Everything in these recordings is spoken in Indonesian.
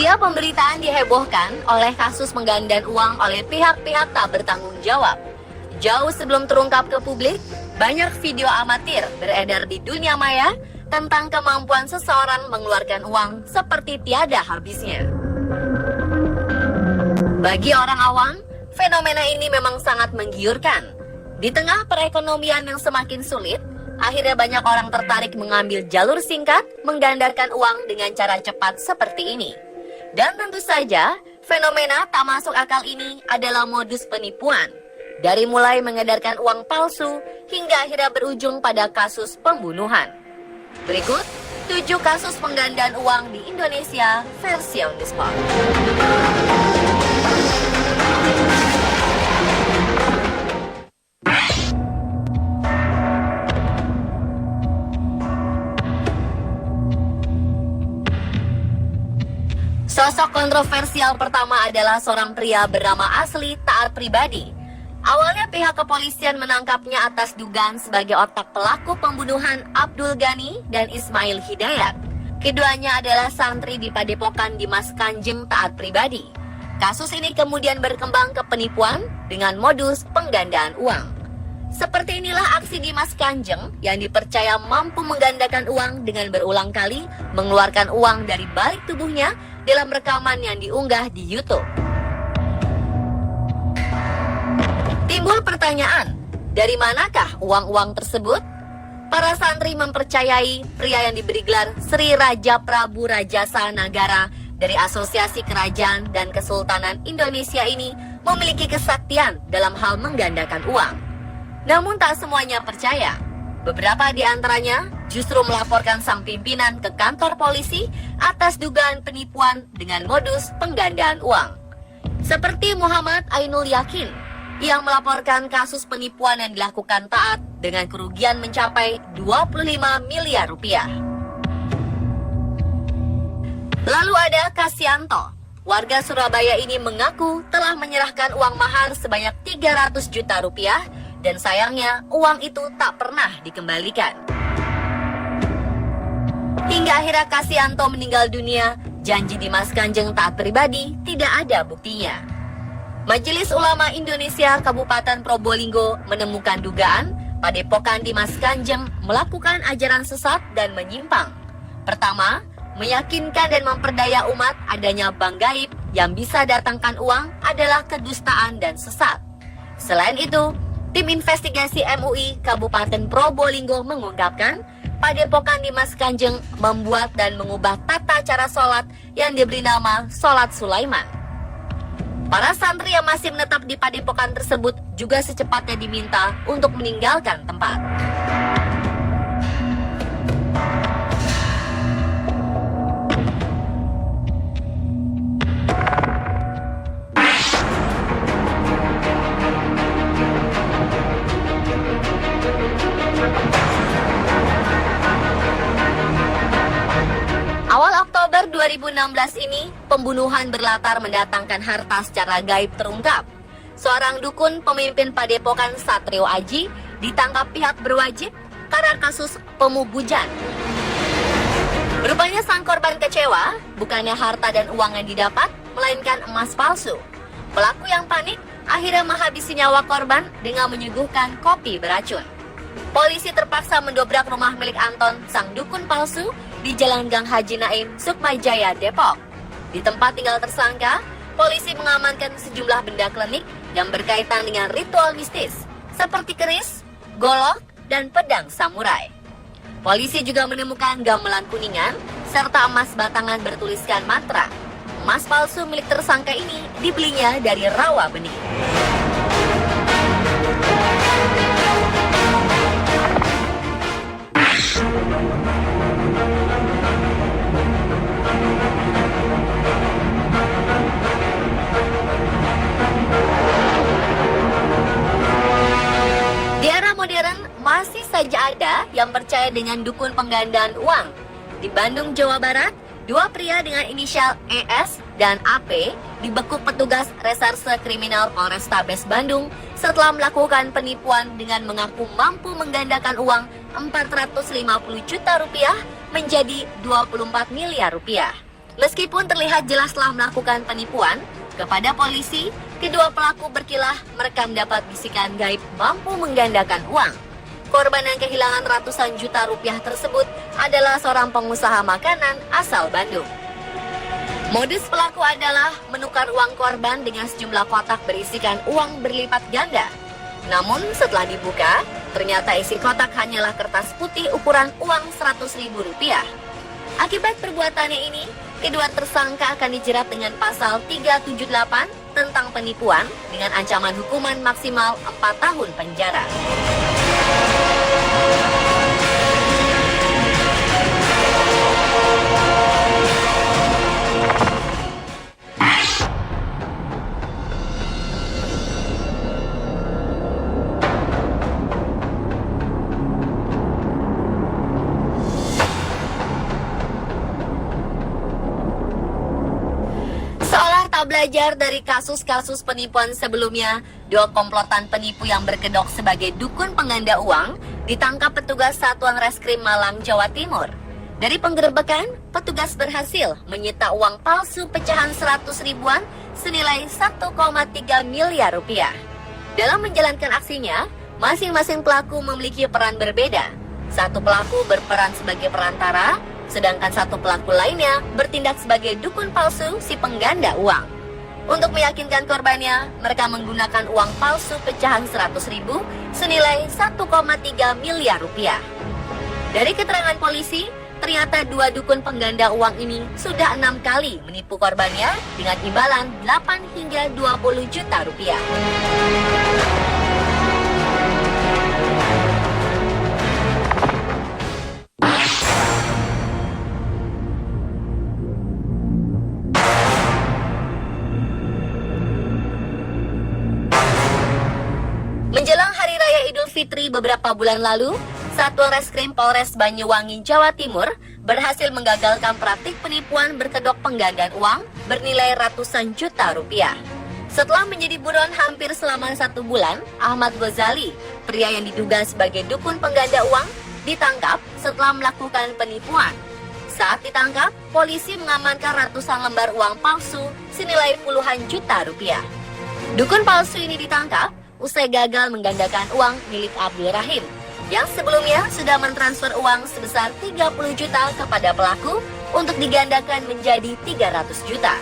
Media pemberitaan dihebohkan oleh kasus penggandaan uang oleh pihak-pihak tak bertanggung jawab. Jauh sebelum terungkap ke publik, banyak video amatir beredar di dunia maya tentang kemampuan seseorang mengeluarkan uang seperti tiada habisnya. Bagi orang awam, fenomena ini memang sangat menggiurkan. Di tengah perekonomian yang semakin sulit, akhirnya banyak orang tertarik mengambil jalur singkat, menggandakan uang dengan cara cepat seperti ini. Dan tentu saja, fenomena tak masuk akal ini adalah modus penipuan. Dari mulai mengedarkan uang palsu, hingga akhirnya berujung pada kasus pembunuhan. Berikut, 7 kasus penggandaan uang di Indonesia versi On The Spot. Sosok kontroversial pertama adalah seorang pria bernama asli Taat Pribadi. Awalnya pihak kepolisian menangkapnya atas dugaan sebagai otak pelaku pembunuhan Abdul Ghani dan Ismail Hidayat. Keduanya adalah santri di Padepokan Dimas Kanjeng Taat Pribadi. Kasus ini kemudian berkembang ke penipuan dengan modus penggandaan uang. Seperti inilah aksi Dimas Kanjeng yang dipercaya mampu menggandakan uang dengan berulang kali mengeluarkan uang dari balik tubuhnya dalam rekaman yang diunggah di YouTube. Timbul pertanyaan, dari manakah uang-uang tersebut? Para santri mempercayai pria yang diberi gelar Sri Raja Prabu Rajasa Nagara dari Asosiasi Kerajaan dan Kesultanan Indonesia ini memiliki kesaktian dalam hal menggandakan uang. Namun tak semuanya percaya. Beberapa di antaranya justru melaporkan sang pimpinan ke kantor polisi atas dugaan penipuan dengan modus penggandaan uang. Seperti Muhammad Ainul Yakin yang melaporkan kasus penipuan yang dilakukan Taat dengan kerugian mencapai 25 miliar rupiah. Lalu ada Kasianto. Warga Surabaya ini mengaku telah menyerahkan uang mahar sebanyak 300 juta rupiah dan sayangnya uang itu tak pernah dikembalikan. Hingga akhirnya Kasianto meninggal dunia, janji Dimas Kanjeng Taat Pribadi tidak ada buktinya. Majelis Ulama Indonesia Kabupaten Probolinggo menemukan dugaan Padepokan Dimas Kanjeng melakukan ajaran sesat dan menyimpang. Pertama, meyakinkan dan memperdaya umat adanya bank gaib yang bisa datangkan uang adalah kedustaan dan sesat. Selain itu, tim investigasi MUI Kabupaten Probolinggo mengungkapkan Padepokan Dimas Kanjeng membuat dan mengubah tata cara sholat yang diberi nama Sholat Sulaiman. Para santri yang masih menetap di padepokan tersebut juga secepatnya diminta untuk meninggalkan tempat. Awal Oktober 2016 ini, pembunuhan berlatar mendatangkan harta secara gaib terungkap. Seorang dukun pemimpin Padepokan Satrio Aji ditangkap pihak berwajib karena kasus pemubujan. Rupanya sang korban kecewa, bukannya harta dan uang yang didapat, melainkan emas palsu. Pelaku yang panik akhirnya menghabisi nyawa korban dengan menyuguhkan kopi beracun. Polisi terpaksa mendobrak rumah milik Anton, sang dukun palsu, di Jalan Gang Haji Naim, Sukmajaya, Depok. Di tempat tinggal tersangka, polisi mengamankan sejumlah benda klinik yang berkaitan dengan ritual mistis, seperti keris, golok, dan pedang samurai. Polisi juga menemukan gamelan kuningan, serta emas batangan bertuliskan mantra. Emas palsu milik tersangka ini dibelinya dari rawa benih. Di era modern, masih saja ada yang percaya dengan dukun penggandaan uang. Di Bandung, Jawa Barat, 2 pria dengan inisial ES dan AP dibekuk petugas Reserse Kriminal Polrestabes Bandung setelah melakukan penipuan dengan mengaku mampu menggandakan uang 450 juta rupiah menjadi 24 miliar rupiah. Meskipun terlihat jelas telah melakukan penipuan, kepada polisi, kedua pelaku berkilah merekam dapat bisikan gaib mampu menggandakan uang. Korban yang kehilangan ratusan juta rupiah tersebut adalah seorang pengusaha makanan asal Bandung. Modus pelaku adalah menukar uang korban dengan sejumlah kotak berisikan uang berlipat ganda. Namun setelah dibuka, ternyata isi kotak hanyalah kertas putih ukuran uang Rp100.000. Akibat perbuatannya ini, kedua tersangka akan dijerat dengan pasal 378 tentang penipuan dengan ancaman hukuman maksimal 4 tahun penjara. Belajar dari kasus-kasus penipuan sebelumnya, dua komplotan penipu yang berkedok sebagai dukun pengganda uang ditangkap petugas Satuan Reskrim Malang, Jawa Timur. Dari penggerebekan, petugas berhasil menyita uang palsu pecahan 100 ribuan senilai 1,3 miliar rupiah. Dalam menjalankan aksinya, masing-masing pelaku memiliki peran berbeda. Satu pelaku berperan sebagai perantara, sedangkan satu pelaku lainnya bertindak sebagai dukun palsu si pengganda uang. Untuk meyakinkan korbannya, mereka menggunakan uang palsu pecahan 100 ribu senilai 1,3 miliar rupiah. Dari keterangan polisi, ternyata dua dukun pengganda uang ini sudah 6 kali menipu korbannya dengan imbalan 8 hingga 20 juta rupiah. Menjelang Hari Raya Idul Fitri beberapa bulan lalu, Satuan Reskrim Polres Banyuwangi, Jawa Timur berhasil menggagalkan praktik penipuan berkedok penggandaan uang bernilai ratusan juta rupiah. Setelah menjadi buron hampir selama 1 bulan, Ahmad Ghazali, pria yang diduga sebagai dukun pengganda uang, ditangkap setelah melakukan penipuan. Saat ditangkap, polisi mengamankan ratusan lembar uang palsu senilai puluhan juta rupiah. Dukun palsu ini ditangkap usai gagal menggandakan uang milik Abdul Rahim, yang sebelumnya sudah mentransfer uang sebesar 30 juta kepada pelaku untuk digandakan menjadi 300 juta.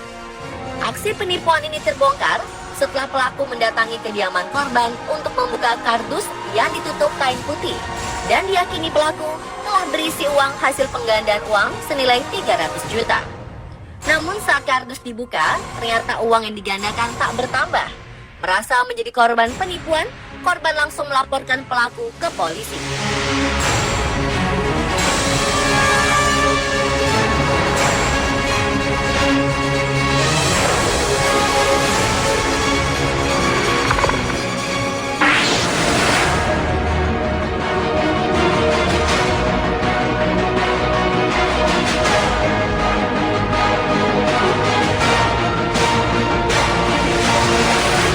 Aksi penipuan ini terbongkar setelah pelaku mendatangi kediaman korban untuk membuka kardus yang ditutup kain putih, dan diyakini pelaku telah berisi uang hasil penggandaan uang senilai 300 juta. Namun saat kardus dibuka, ternyata uang yang digandakan tak bertambah. Merasa menjadi korban penipuan, korban langsung melaporkan pelaku ke polisi.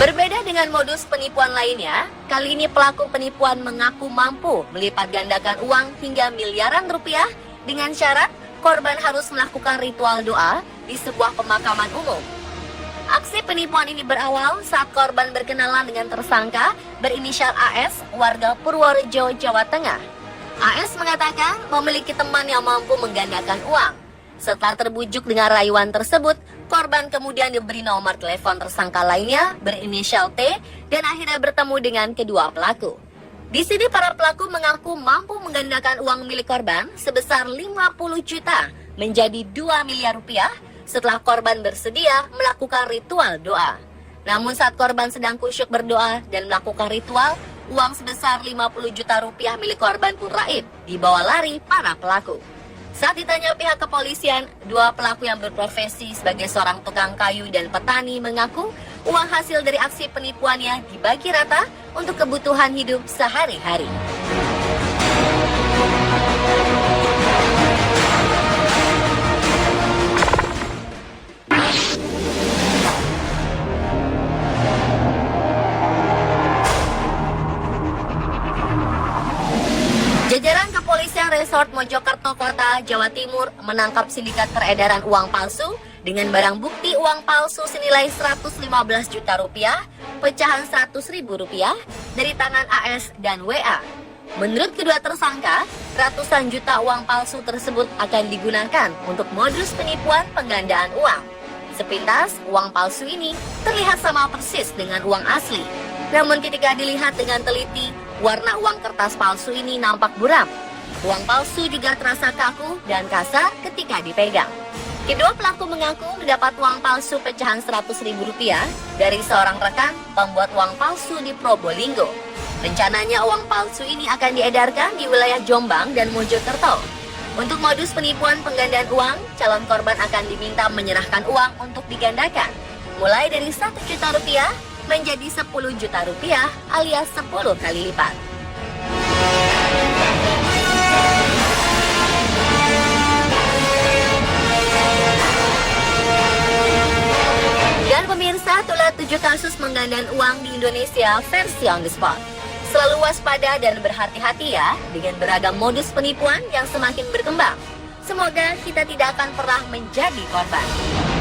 Berbeda dengan modus penipuan lainnya, kali ini pelaku penipuan mengaku mampu melipat gandakan uang hingga miliaran rupiah dengan syarat korban harus melakukan ritual doa di sebuah pemakaman umum. Aksi penipuan ini berawal saat korban berkenalan dengan tersangka berinisial AS, warga Purworejo, Jawa Tengah. AS mengatakan memiliki teman yang mampu menggandakan uang. Setelah terbujuk dengan rayuan tersebut, korban kemudian diberi nomor telepon tersangka lainnya berinisial T dan akhirnya bertemu dengan kedua pelaku. Di sini para pelaku mengaku mampu menggandakan uang milik korban sebesar 50 juta menjadi 2 miliar rupiah setelah korban bersedia melakukan ritual doa. Namun saat korban sedang kusyuk berdoa dan melakukan ritual, uang sebesar 50 juta rupiah milik korban pun raib dibawa lari para pelaku. Saat ditanya pihak kepolisian, dua pelaku yang berprofesi sebagai seorang tukang kayu dan petani mengaku uang hasil dari aksi penipuannya dibagi rata untuk kebutuhan hidup sehari-hari. Jajaran kepolisian Polda Resort Mojokerto Kota, Jawa Timur menangkap sindikat peredaran uang palsu dengan barang bukti uang palsu senilai 115 juta rupiah, pecahan 100 ribu rupiah dari tangan AS dan WA. Menurut kedua tersangka, ratusan juta uang palsu tersebut akan digunakan untuk modus penipuan penggandaan uang. Sepintas, uang palsu ini terlihat sama persis dengan uang asli. Namun ketika dilihat dengan teliti, warna uang kertas palsu ini nampak buram. Uang palsu juga terasa kaku dan kasar ketika dipegang. Kedua pelaku mengaku mendapat uang palsu pecahan 100 ribu rupiah dari seorang rekan pembuat uang palsu di Probolinggo. Rencananya uang palsu ini akan diedarkan di wilayah Jombang dan Mojokerto. Untuk modus penipuan penggandaan uang, calon korban akan diminta menyerahkan uang untuk digandakan, mulai dari 1 juta rupiah menjadi 10 juta rupiah alias 10 kali lipat. Dan pemirsa, itulah 7 kasus penggandaan uang di Indonesia versi on the spot. Selalu waspada dan berhati-hati ya dengan beragam modus penipuan yang semakin berkembang. Semoga kita tidak akan pernah menjadi korban.